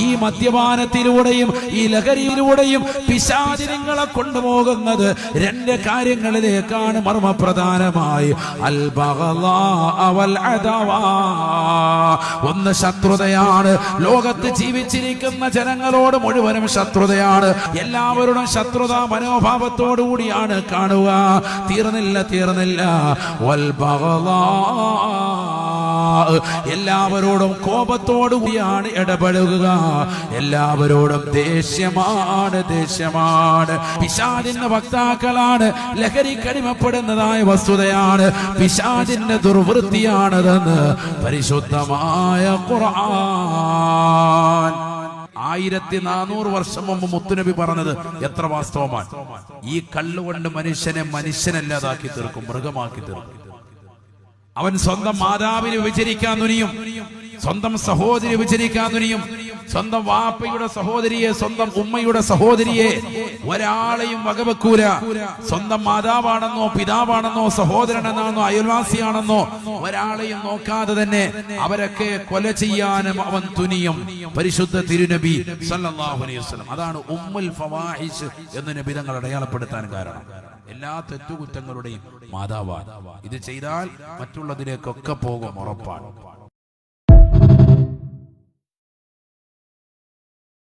ഈ മദ്യപാനത്തിലൂടെയും ഈ ലഹരിയിലൂടെയും പിശാച് നിങ്ങളെ കൊണ്ടുപോകുന്നത് രണ്ട് കാര്യങ്ങളിലേക്കാണ് മർമ്മപ്രധാനമായി. അൽ ബഗ്ളാ വൽ അദവാ. ഒന്ന് ശത്രുതയാണ്. ലോകത്ത് ജീവിച്ചിരിക്കുന്ന ജനങ്ങളോട് മുഴുവനും ശത്രുതയാണ്. എല്ലാവരോടും ശത്രുതാ മനോഭാവത്തോടു കൂടിയാണ് കാണുക. തീർന്നില്ല. വൽ ബഗ്ളാ, എല്ലാവരോടും കോപത്തോടു കൂടിയാണ് ഇടപെടുക. എല്ലാവരോടും ദേഷ്യമാണ്. പിശാചിന്റെ വക്താക്കളാണ്. ലഹരിക്കടിമപ്പെടുന്നതായ വസ്തുതയാണ്. പിശാചിന്റെ ദുർവൃത്തിയാണതെന്ന് പരിശുദ്ധമായ ഖുർആൻ 1400 വർഷം മുമ്പ് മുത്തുനബി പറഞ്ഞത് എത്ര വാസ്തവമാണ്. ഈ കള്ളുകൊണ്ട് മനുഷ്യനല്ലാതാക്കി തീർക്കും, മൃഗമാക്കി തീർക്കും. അവൻ സ്വന്തം മാതാവിനെ വിചരിക്കാൻ തുനിയും, സ്വന്തം സഹോദരി വിചരിക്കാൻ തുനിയും, സ്വന്തം വാപ്പയുടെ സഹോദരിയെ, സ്വന്തം ഉമ്മയുടെ സഹോദരിയെ ഒരാളെയും വകവെക്കൂല. സ്വന്തം മാതാവാണെന്നോ പിതാവാണെന്നോ സഹോദരനെന്നാണോ അയൽവാസിയാണെന്നോ ഒരാളെയും നോക്കാതെ തന്നെ അവരൊക്കെ കൊല ചെയ്യാനും അവൻ തുനിയും. പരിശുദ്ധ തിരുനബി സല്ലല്ലാഹു അലൈഹി വസല്ലം അതാണ് ഉമ്മുൽ ഫവാഹിഷ് എന്ന് നബി തങ്ങൾ അടയാളപ്പെടുത്താൻ കാരണം. എല്ലാ തെറ്റുകുറ്റങ്ങളുടെയും മാതാവാണ്. ഇത് ചെയ്താൽ മറ്റുള്ളതിലേക്കൊക്കെ പോകും, ഉറപ്പാണ്.